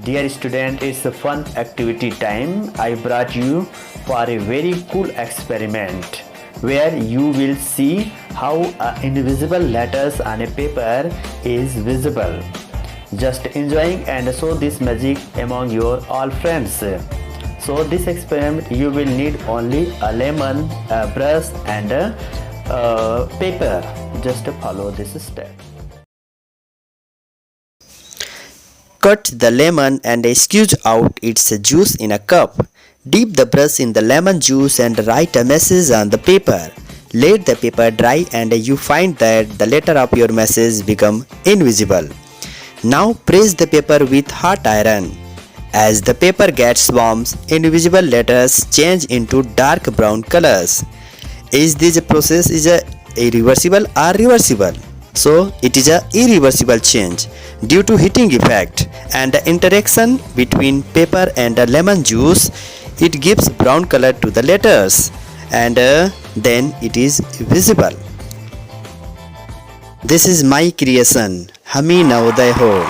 Dear student, it's a fun activity time. I brought you for a very cool experiment where you will see how invisible letters on a paper is visible. Just enjoying and show this magic among your all friends. So this experiment you will need only a lemon, a brush and a paper. Just follow this step. Cut the lemon and squeeze out its juice in a cup. Dip the brush in the lemon juice and write a message on the paper. Let the paper dry and you find that the letter of your message become invisible. Now press the paper with hot iron. As the paper gets warm, invisible letters change into dark brown colors. Is this process irreversible or reversible? So it is a irreversible change due to heating effect and the interaction between paper and the lemon juice. It gives brown color to the letters and then it is visible. This is my creation. Hami Navodaya ho.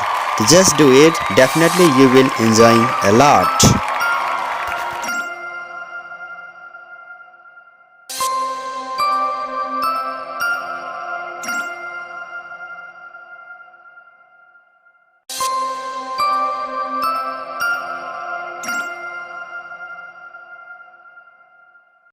Just do it. Definitely you will enjoy a lot.